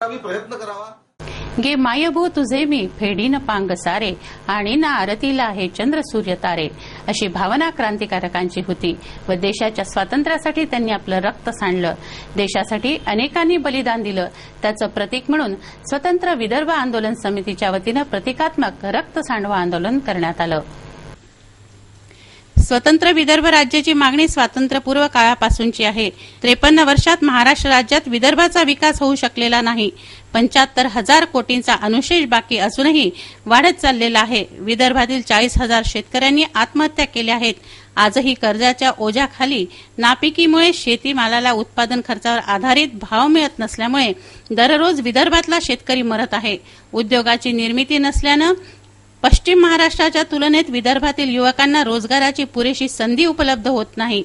प्रयत्न करावा। गे मायभू तुझे मी फेडीन पांग सारे आणि ना आरतीला आहे चंद्र सूर्य तारे अशी भावना क्रांतिकारकांची होती व देशाच्या स्वातंत्र्यासाठी त्यांनी आपलं रक्त सांडलं। देशासाठी अनेकांनी बलिदान दिलं। त्याचं प्रतीक म्हणून स्वतंत्र विदर्भ आंदोलन समितीच्या वतीनं प्रतिकात्मक रक्त सांडवा आंदोलन करण्यात आलं। स्वतंत्र विदर्भ राज्याची मागणी स्वातंत्र्यपूर्व काळापासूनची आहे। 53 वर्षात महाराष्ट्र राज्यात विदर्भाचा विकास होऊ शकलेला नाही। 75,000 कोटींचा अनुशेष बाकी असूनही वाढत चाललेला आहे। विदर्भातील 40,000 शेतकऱ्यांनी आत्महत्या केल्या आहेत। आजही कर्जाच्या ओझ्याखाली नापिकीमुळे शेतीमालाला उत्पादन खर्चावर आधारित भाव मिळत नसल्यामुळे दररोज विदर्भातला शेतकरी मरत आहे। उद्योगाची निर्मिती नसल्यानं पश्चिम महाराष्ट्राच्या तुलनेत विदर्भातील युवकांना रोजगाराची पुरेशी संधी उपलब्ध होत नाही।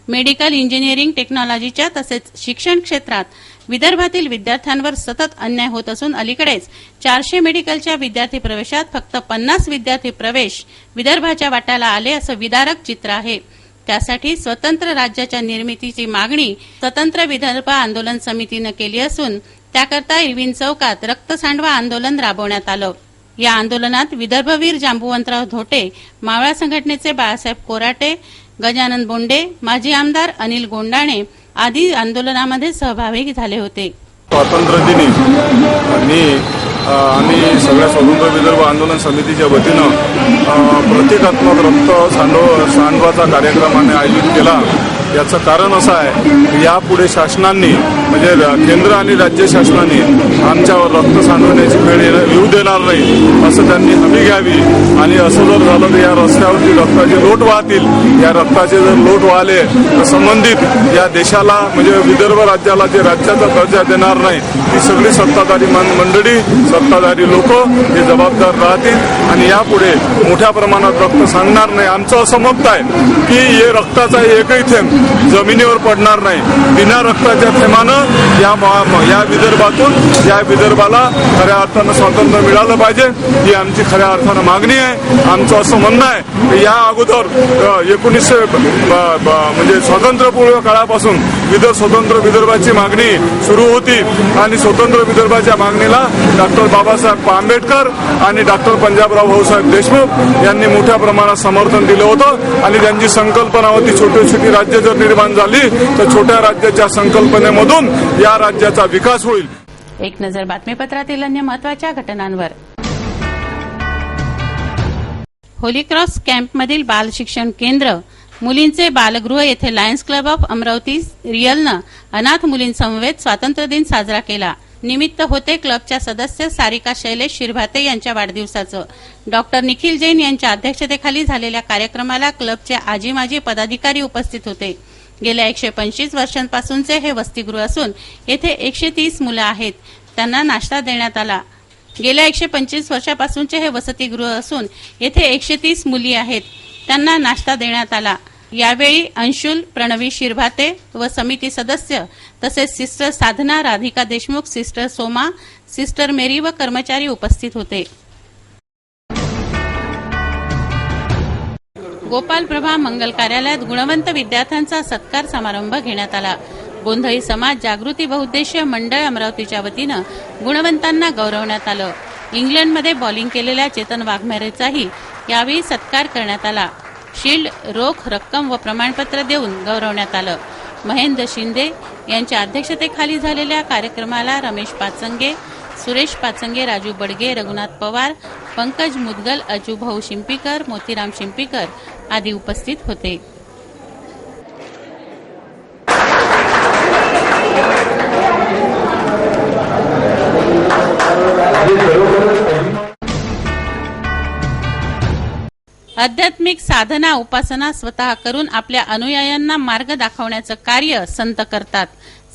मेडिकल इंजिनिअरिंग टेक्नॉलॉजीच्या तसेच शिक्षण क्षेत्रात विदर्भातील विद्यार्थ्यांवर सतत अन्याय होत असून अलीकडेच 400 मेडिकलच्या विद्यार्थी प्रवेशात फक्त 50 विद्यार्थी प्रवेश विदर्भाच्या वाट्याला आले असं विदारक चित्र आहे। त्यासाठी स्वतंत्र राज्याच्या निर्मितीची मागणी स्वतंत्र विदर्भ आंदोलन समितीनं केली असून त्याकरता इरविन चौकात रक्त सांडवा आंदोलन राबवण्यात आलं। या आंदोलनात विदर्भवीर जांबुवंतराव धोटे, मावळा संघटनेचे बाळासाहेब कोराटे, गजानन बोंडे, माजी आमदार अनिल गोंडाणे आदी आंदोलनामध्ये सहभागी झाले होते। स्वातंत्र्य दिनी आम्ही सगळ्या स्वतंत्र विदर्भ आंदोलन समितीच्या वतीनं प्रतिकात्मक रक्त सांडवाचा कार्यक्रमाने आयोजित केला। याचं कारण असं आहे, यापुढे शासनांनी म्हणजे केंद्र आणि राज्य शासनाने आमच्यावर रक्त सांडवण्याची वेळ येऊ देणार नाही असं त्यांनी हमी घ्यावी आणि असं जर झालं तर या रस्त्यावरती रक्ताचे लोट वाहतील। या रक्ताचे जर लोट वाहले तर संबंधित या देशाला म्हणजे विदर्भ राज्याला जे राज्याचा दर्जा देणार नाही ती सगळी सत्ताधारी मंडळी सत्ताधारी लोक हे जबाबदार राहतील आणि यापुढे मोठ्या प्रमाणात रक्त सांडणार नाही। आमचं असं मत आहे की हे रक्ताचा एकही थेंब जमिनीवर पडणार नाही। बिना रक्ताच्या थेंबानं या विदर्भाला खऱ्या अर्थानं स्वातंत्र्य मिळालं पाहिजे ही आमची खऱ्या अर्थानं मागणी आहे। आमचं असं म्हणणं आहे की या अगोदर 1900 म्हणजे स्वातंत्र्यपूर्व काळापासून स्वतंत्र विदर्भाची मागणी सुरू होती आणि स्वतंत्र विदर्भाच्या मागणीला डॉक्टर बाबासाहेब आंबेडकर आणि डॉक्टर पंजाबराव भाऊसाहेब देशमुख यांनी मोठ्या प्रमाणात समर्थन दिलं होतं आणि त्यांची संकल्पना होती छोटी छोटी राज्य जर निर्माण झाली तर छोट्या राज्याच्या संकल्पनेमधून या राज्याचा विकास होईल। एक नजर बातमीपत्रातील अन्य महत्त्वाच्या घटनांवर। होली क्रॉस कॅम्पमधील बाल शिक्षण केंद्र, मुलींचे बालगृह येथे लायन्स क्लब ऑफ अमरावती रिअलनं अनाथ मुलींसमवेत स्वातंत्र्य दिन साजरा केला। निमित्त होते क्लबच्या सदस्य सारिका शैलेश शिरभाते यांच्या वाढदिवसाचं। डॉक्टर निखिल जैन यांच्या अध्यक्षतेखाली झालेल्या कार्यक्रमाला क्लबचे आजी माजी पदाधिकारी उपस्थित होते। गेल्या 125 वर्षांपासूनचे हे वसतिगृह असून येथे 130 मुलं आहेत, त्यांना नाश्ता देण्यात आला। गेल्या 125 वर्षांपासूनचे हे वसतिगृह असून येथे 130 मुली आहेत, त्यांना नाश्ता देण्यात आला। यावेळी अंशुल प्रणवी शिरभाते व समिती सदस्य तसेच सिस्टर साधना, राधिका देशमुख, सिस्टर सोमा, सिस्टर मेरी व कर्मचारी उपस्थित होते। गोपाल प्रभा मंगल कार्यालयात गुणवंत विद्यार्थ्यांचा सत्कार समारंभ घेण्यात आला। गोंधळी समाज जागृती बहुउद्देशीय मंडळ अमरावतीच्या वतीनं गुणवंतांना गौरवण्यात आलं। इंग्लंडमध्ये बॉलिंग केलेल्या चेतन वाघमेरेचाही यावेळी सत्कार करण्यात आला। शील्ड, रोख रक्कम व प्रमाणपत्र देऊन गौरवण्यात आलं। महेंद्र शिंदे यांच्या अध्यक्षतेखाली झालेल्या कार्यक्रमाला रमेश पाचंगे, सुरेश पाचंगे, राजू बडगे, रघुनाथ पवार, पंकज मुदगल, अजूभाऊ शिंपीकर, मोतीराम शिंपीकर आदी उपस्थित होते। आध्यात्मिक साधना उपासना स्वतः करून आपल्या अनुयायांना मार्ग दाखवण्याचं कार्य संत करतात।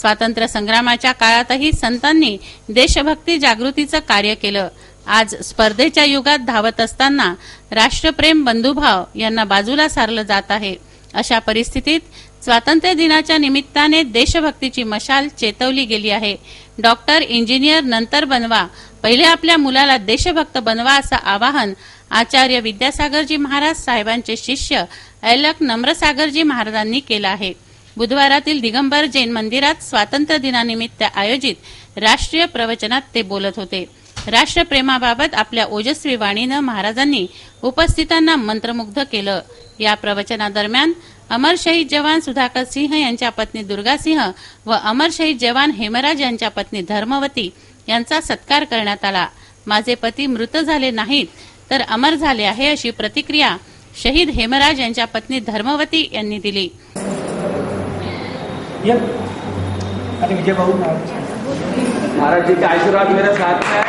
स्वातंत्र्य संग्रामाच्या काळातही संतांनी देशभक्ती जागृतीचं कार्य केलं। आज स्पर्धेच्या युगात धावत असताना राष्ट्रप्रेम, बंधुभाव यांना बाजूला सारलं जात आहे। अशा परिस्थितीत स्वातंत्र्य दिनाच्या निमित्ताने देशभक्तीची मशाल चेतवली गेली आहे। डॉक्टर, इंजिनियर नंतर बनवा, पहिले आपल्या मुलाला देशभक्त बनवा असं आवाहन आचार्य विद्यासागरजी महाराज साहेबांचे शिष्य ऐलक नम्रसागरजी महाराजांनी केलं आहे। बुधवारातील दिगंबर जैन मंदिरात स्वातंत्र्य दिनानिमित्त आयोजित राष्ट्रीय प्रवचनात ते बोलत होते. राष्ट्रप्रेमाबाबत आपल्या ओजस्वी वाणीनं महाराजांनी उपस्थितांना मंत्रमुग्ध केलं. या प्रवचनादरम्यान अमर शहीद जवान सुधाकर सिंह यांच्या पत्नी दुर्गा सिंह व अमर शहीद जवान हेमराज यांच्या पत्नी धर्मवती यांचा सत्कार करण्यात आला. माझे पती मृत झाले नाहीत तर अमर झाले आहे, अशी प्रतिक्रिया शहीद हेमराज यांच्या पत्नी धर्मवती यांनी दिली. विजय भाऊ महाराज जी का आशीर्वाद मेरे साथ है.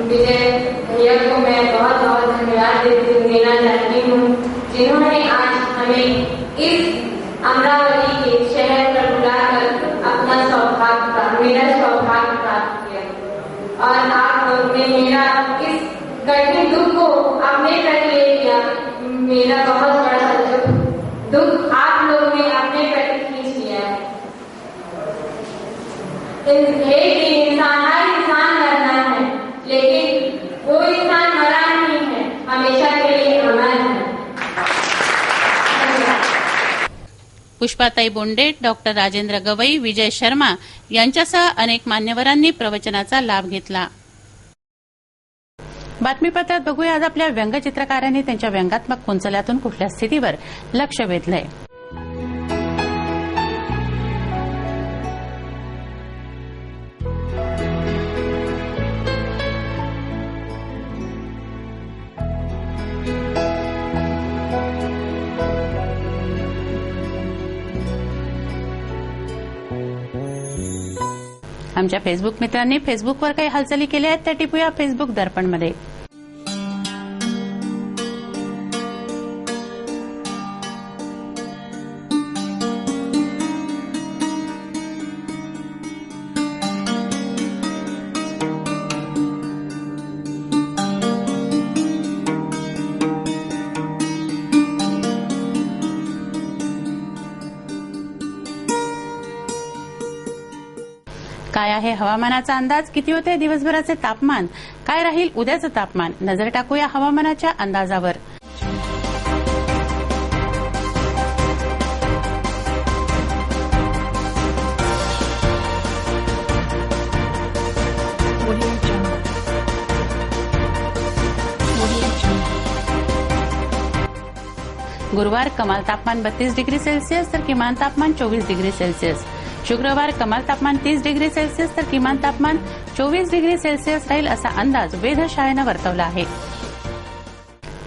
विजय भैया को मैं बहुत बहुत धन्यवाद देना चाहती हूँ, जिन्होंने आज हमें इस अमरावती के शहर पर बुलाकर अपना मेरा सौभाग्य प्राप्त किया और आप लोग ने मेरा इस कठिन दुख को अपने पर ले लिया. मेरा बहुत बड़ा दुख आप लोगों ने अपने पर खींच लिया है. हर इंसान मरना है, लेकिन वो इंसान मरा नहीं है, हमेशा के लिए अमर है. पुष्पाताई बोंडे, डॉक्टर राजेंद्र गवई, विजय शर्मा यांच्यासह अनेक मान्यवरांनी प्रवचनाचा लाभ घेतला. बातमीपत्रात बघूया आज आपल्या व्यंगचित्रकारांनी त्यांच्या व्यंगात्मक कुंचल्यातून कुठल्या स्थितीवर लक्ष वेधलंय. आमच्या फेसबुक मित्रांनी फेसबुकवर काही हालचाली केल्या आहेत त्या टिपूया फेसबुक दर्पणमध्ये. काय आहे हवामानाचा अंदाज, किती होते दिवसभराचे तापमान, काय राहील उद्याचं तापमान, नजर टाकूया हवामानाच्या अंदाजावर. गुरुवार कमाल तापमान 32 डिग्री सेल्सिअस तर किमान तापमान 24 डिग्री सेल्सिअस. शुक्रवार कमाल तापमान 30 डिग्री सेल्सिअस तर किमान तापमान 24 डिग्री सेल्सिअस राहील असा अंदाज वेधशाळेनं वर्तवला आहे.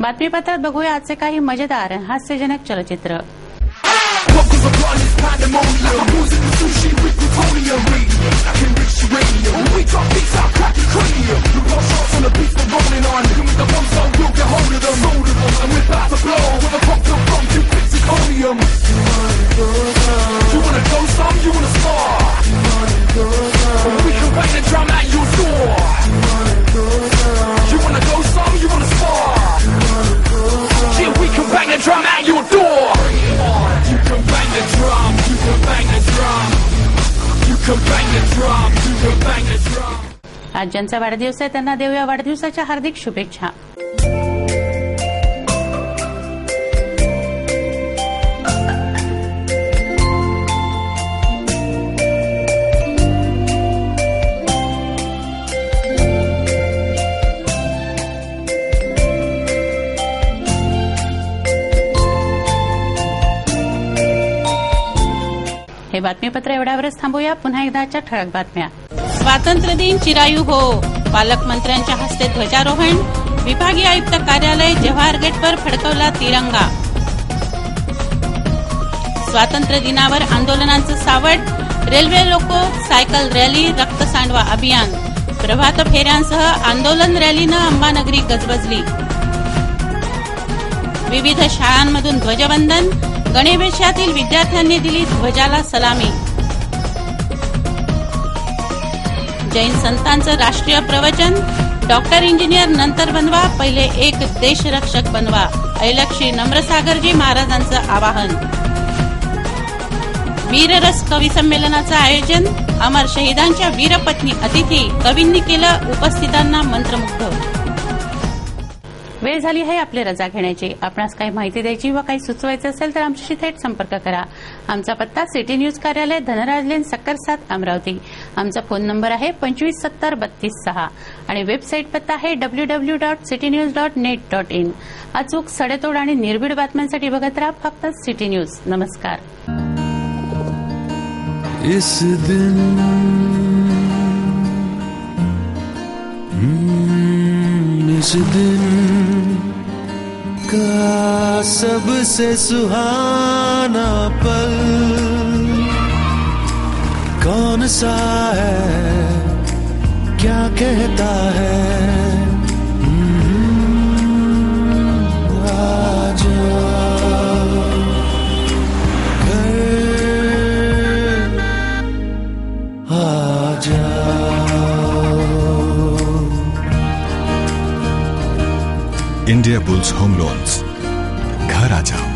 बातमीपत्रात बघूया आजचे काही मजेदार हास्यजनक चलचित्र. आज ज्यांचा वाढदिवस आहे त्यांना देऊया वाढदिवसाच्या हार्दिक शुभेच्छा. हे बातमीपत्र एवढ्यावरच थांबूया. पुन्हा एकदाच्या ठळक बातम्या. स्वातंत्र्य दिन चिरायू हो, पालकमंत्र्यांच्या हस्ते ध्वजारोहण. विभागीय आयुक्त कार्यालय जवाहर गेटवर फडकवला तिरंगा. स्वातंत्र्य दिनावर आंदोलनांचं सावट. रेल्वे लोको सायकल रॅली, रक्त सांडवा अभियान, प्रभात फेऱ्यांसह आंदोलन रॅलीनं अंबानगरी गजबजली. विविध शाळांमधून ध्वजवंदन, गणवेशातील विद्यार्थ्यांनी दिली ध्वजाला सलामी. जैन संतांचं राष्ट्रीय प्रवचन, डॉक्टर इंजिनियर नंतर बनवा, पहिले एक देशरक्षक बनवा, ऐलक्षी नम्रसागरजी महाराजांचं आवाहन. वीररस कवी संमेलनाचं आयोजन, अमर शहीदांच्या वीरपत्नी अतिथी कवींनी केलं उपस्थितांना मंत्रमुग्ध. वेळ झाली आहे आपली रजा घेण्याची. आपणास काही माहिती द्यायची व काही सुचवायचं असेल तर आमच्याशी थेट संपर्क करा. आमचा पत्ता सिटी न्यूज कार्यालय, धनराज लेन, सक्कर 7, अमरावती. आमचा फोन नंबर आहे 2570-32-6 आणि वेबसाईट पत्ता आहे www.citynews.net.in. अचूक, सडेतोड आणि निर्भीड बातम्यांसाठी बघत राहा फक्त सिटी न्यूज. नमस्कार. इस दिन का सबसे सुहाना पल कौन सा है, क्या कहता है, आजा घर आजा. इंडिया बुल्स होम लोन्स, घर आ जाओ.